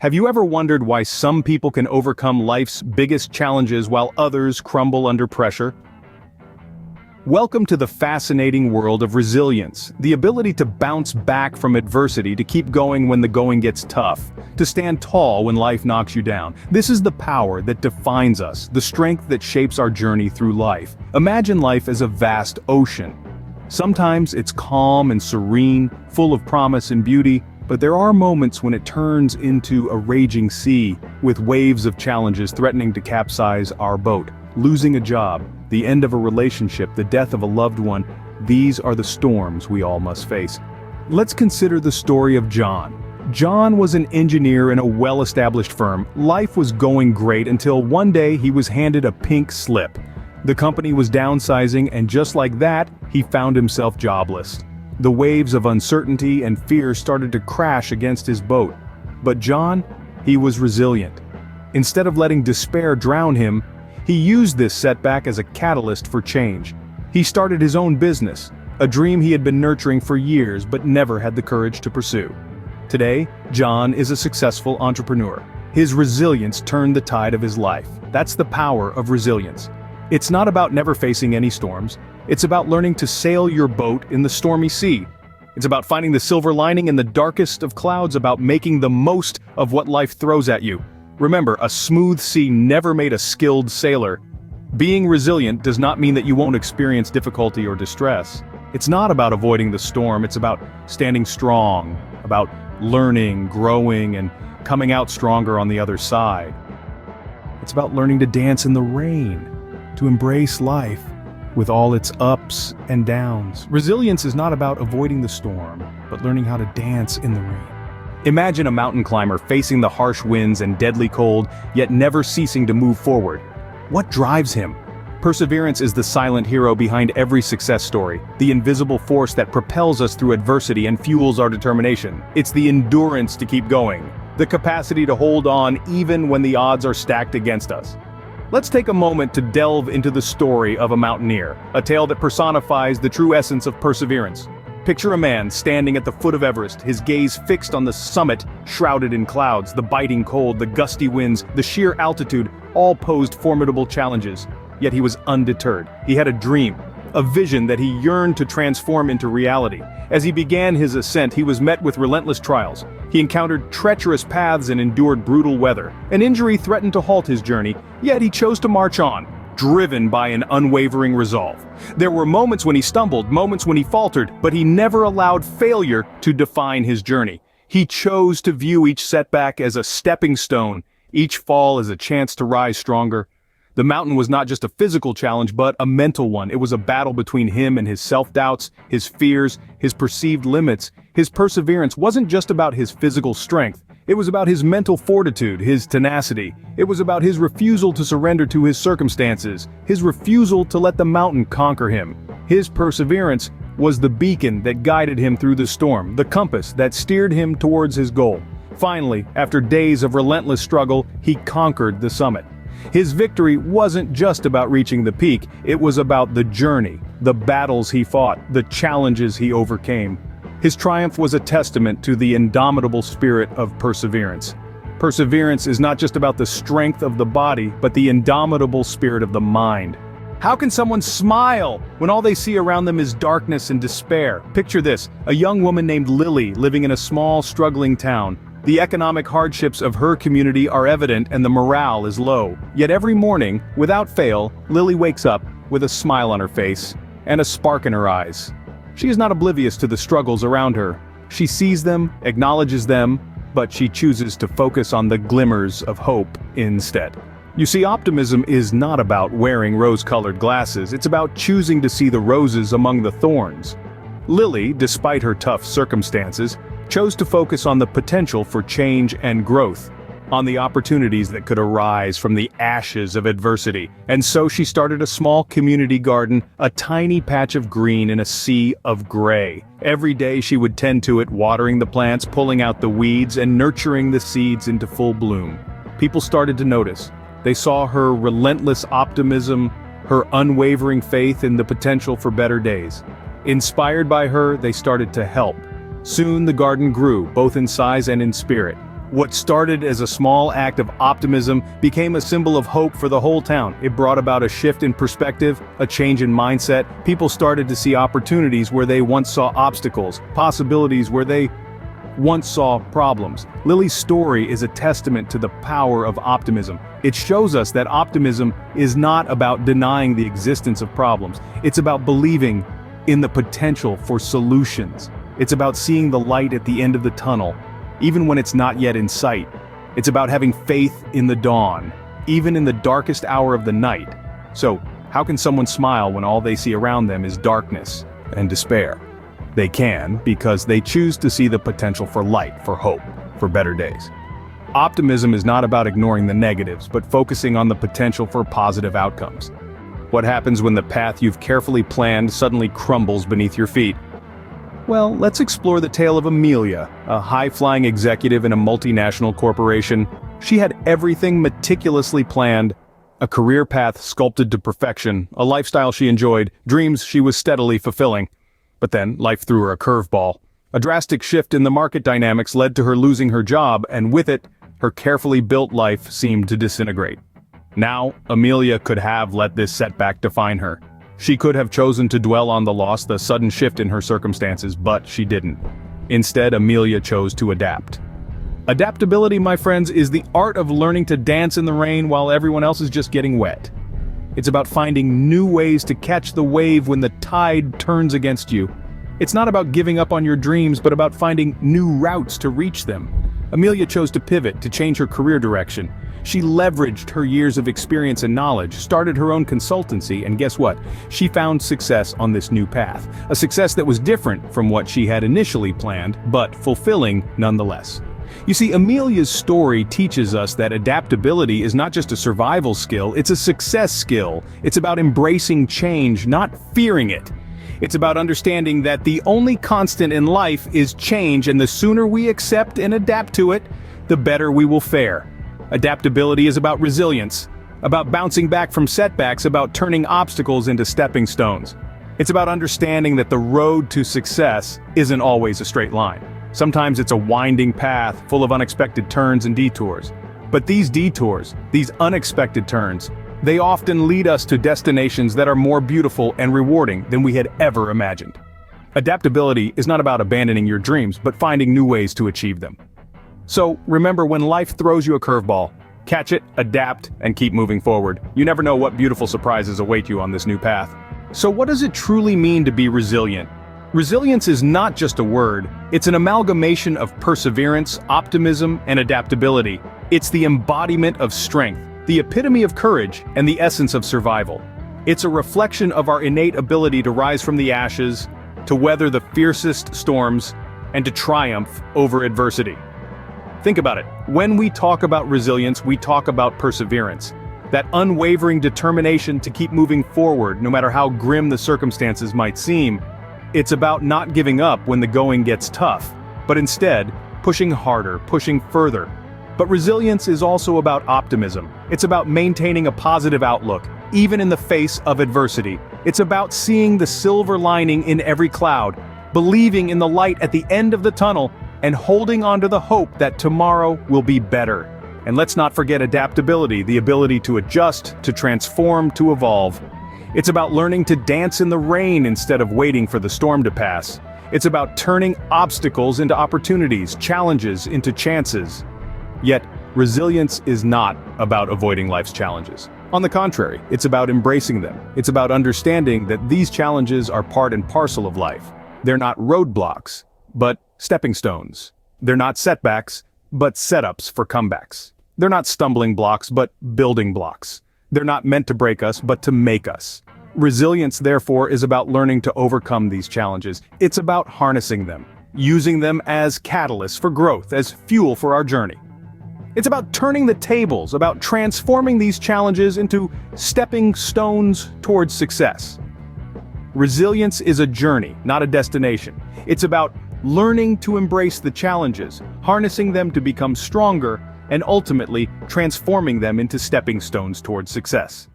Have you ever wondered why some people can overcome life's biggest challenges while others crumble under pressure? Welcome to the fascinating world of resilience, the ability to bounce back from adversity, to keep going when the going gets tough, to stand tall when life knocks you down. This is the power that defines us, the strength that shapes our journey through life. Imagine life as a vast ocean. Sometimes it's calm and serene, full of promise and beauty, but there are moments when it turns into a raging sea, with waves of challenges threatening to capsize our boat. Losing a job, the end of a relationship, the death of a loved one, these are the storms we all must face. Let's consider the story of John. John was an engineer in a well-established firm. Life was going great until one day he was handed a pink slip. The company was downsizing, and just like that, he found himself jobless. The waves of uncertainty and fear started to crash against his boat. But John, he was resilient. Instead of letting despair drown him, he used this setback as a catalyst for change. He started his own business, a dream he had been nurturing for years but never had the courage to pursue. Today, John is a successful entrepreneur. His resilience turned the tide of his life. That's the power of resilience. It's not about never facing any storms. It's about learning to sail your boat in the stormy sea. It's about finding the silver lining in the darkest of clouds, about making the most of what life throws at you. Remember, a smooth sea never made a skilled sailor. Being resilient does not mean that you won't experience difficulty or distress. It's not about avoiding the storm, it's about standing strong, about learning, growing, and coming out stronger on the other side. It's about learning to dance in the rain, to embrace life with all its ups and downs. Resilience is not about avoiding the storm, but learning how to dance in the rain. Imagine a mountain climber facing the harsh winds and deadly cold, yet never ceasing to move forward. What drives him? Perseverance is the silent hero behind every success story, the invisible force that propels us through adversity and fuels our determination. It's the endurance to keep going, the capacity to hold on even when the odds are stacked against us. Let's take a moment to delve into the story of a mountaineer, a tale that personifies the true essence of perseverance. Picture a man standing at the foot of Everest, his gaze fixed on the summit, shrouded in clouds. The biting cold, the gusty winds, the sheer altitude, all posed formidable challenges. Yet he was undeterred. He had a dream, a vision that he yearned to transform into reality. As he began his ascent, he was met with relentless trials. He encountered treacherous paths and endured brutal weather. An injury threatened to halt his journey, yet he chose to march on, driven by an unwavering resolve. There were moments when he stumbled, moments when he faltered, but he never allowed failure to define his journey. He chose to view each setback as a stepping stone, each fall as a chance to rise stronger. The mountain was not just a physical challenge, but a mental one. It was a battle between him and his self-doubts, his fears, his perceived limits. His perseverance wasn't just about his physical strength. It was about his mental fortitude, his tenacity. It was about his refusal to surrender to his circumstances, his refusal to let the mountain conquer him. His perseverance was the beacon that guided him through the storm, the compass that steered him towards his goal. Finally, after days of relentless struggle, he conquered the summit. His victory wasn't just about reaching the peak, it was about the journey, the battles he fought, the challenges he overcame. His triumph was a testament to the indomitable spirit of perseverance. Perseverance is not just about the strength of the body, but the indomitable spirit of the mind. How can someone smile when all they see around them is darkness and despair? Picture this, a young woman named Lily living in a small, struggling town. The economic hardships of her community are evident and the morale is low. Yet every morning, without fail, Lily wakes up with a smile on her face and a spark in her eyes. She is not oblivious to the struggles around her. She sees them, acknowledges them, but she chooses to focus on the glimmers of hope instead. You see, optimism is not about wearing rose-colored glasses, it's about choosing to see the roses among the thorns. Lily, despite her tough circumstances, chose to focus on the potential for change and growth, on the opportunities that could arise from the ashes of adversity. And so she started a small community garden, a tiny patch of green in a sea of gray. Every day she would tend to it, watering the plants, pulling out the weeds, and nurturing the seeds into full bloom. People started to notice. They saw her relentless optimism, her unwavering faith in the potential for better days. Inspired by her, they started to help. Soon the garden grew, both in size and in spirit. What started as a small act of optimism became a symbol of hope for the whole town. It brought about a shift in perspective, a change in mindset. People started to see opportunities where they once saw obstacles, possibilities where they once saw problems. Lily's story is a testament to the power of optimism. It shows us that optimism is not about denying the existence of problems. It's about believing in the potential for solutions. It's about seeing the light at the end of the tunnel, even when it's not yet in sight. It's about having faith in the dawn, even in the darkest hour of the night. So, how can someone smile when all they see around them is darkness and despair? They can, because they choose to see the potential for light, for hope, for better days. Optimism is not about ignoring the negatives, but focusing on the potential for positive outcomes. What happens when the path you've carefully planned suddenly crumbles beneath your feet? Well, let's explore the tale of Amelia, a high-flying executive in a multinational corporation. She had everything meticulously planned, a career path sculpted to perfection, a lifestyle she enjoyed, dreams she was steadily fulfilling. But then, life threw her a curveball. A drastic shift in the market dynamics led to her losing her job, and with it, her carefully built life seemed to disintegrate. Now, Amelia could have let this setback define her. She could have chosen to dwell on the loss, the sudden shift in her circumstances, but she didn't. Instead, Amelia chose to adapt. Adaptability, my friends, is the art of learning to dance in the rain while everyone else is just getting wet. It's about finding new ways to catch the wave when the tide turns against you. It's not about giving up on your dreams, but about finding new routes to reach them. Amelia chose to pivot, to change her career direction. She leveraged her years of experience and knowledge, started her own consultancy, and guess what? She found success on this new path. A success that was different from what she had initially planned, but fulfilling nonetheless. You see, Amelia's story teaches us that adaptability is not just a survival skill, it's a success skill. It's about embracing change, not fearing it. It's about understanding that the only constant in life is change, and the sooner we accept and adapt to it, the better we will fare. Adaptability is about resilience, about bouncing back from setbacks, about turning obstacles into stepping stones. It's about understanding that the road to success isn't always a straight line. Sometimes it's a winding path full of unexpected turns and detours. But these detours, these unexpected turns, they often lead us to destinations that are more beautiful and rewarding than we had ever imagined. Adaptability is not about abandoning your dreams, but finding new ways to achieve them. So, remember, when life throws you a curveball, catch it, adapt, and keep moving forward. You never know what beautiful surprises await you on this new path. So what does it truly mean to be resilient? Resilience is not just a word, it's an amalgamation of perseverance, optimism, and adaptability. It's the embodiment of strength, the epitome of courage, and the essence of survival. It's a reflection of our innate ability to rise from the ashes, to weather the fiercest storms, and to triumph over adversity. Think about it. When we talk about resilience, we talk about perseverance. That unwavering determination to keep moving forward, no matter how grim the circumstances might seem. It's about not giving up when the going gets tough, but instead, pushing harder, pushing further. But resilience is also about optimism. It's about maintaining a positive outlook, even in the face of adversity. It's about seeing the silver lining in every cloud, believing in the light at the end of the tunnel, and holding on to the hope that tomorrow will be better. And let's not forget adaptability, the ability to adjust, to transform, to evolve. It's about learning to dance in the rain instead of waiting for the storm to pass. It's about turning obstacles into opportunities, challenges into chances. Yet, resilience is not about avoiding life's challenges. On the contrary, it's about embracing them. It's about understanding that these challenges are part and parcel of life. They're not roadblocks, but stepping stones. They're not setbacks, but setups for comebacks. They're not stumbling blocks, but building blocks. They're not meant to break us, but to make us. Resilience, therefore, is about learning to overcome these challenges. It's about harnessing them, using them as catalysts for growth, as fuel for our journey. It's about turning the tables, about transforming these challenges into stepping stones towards success. Resilience is a journey, not a destination. It's about learning to embrace the challenges, harnessing them to become stronger, and ultimately transforming them into stepping stones towards success.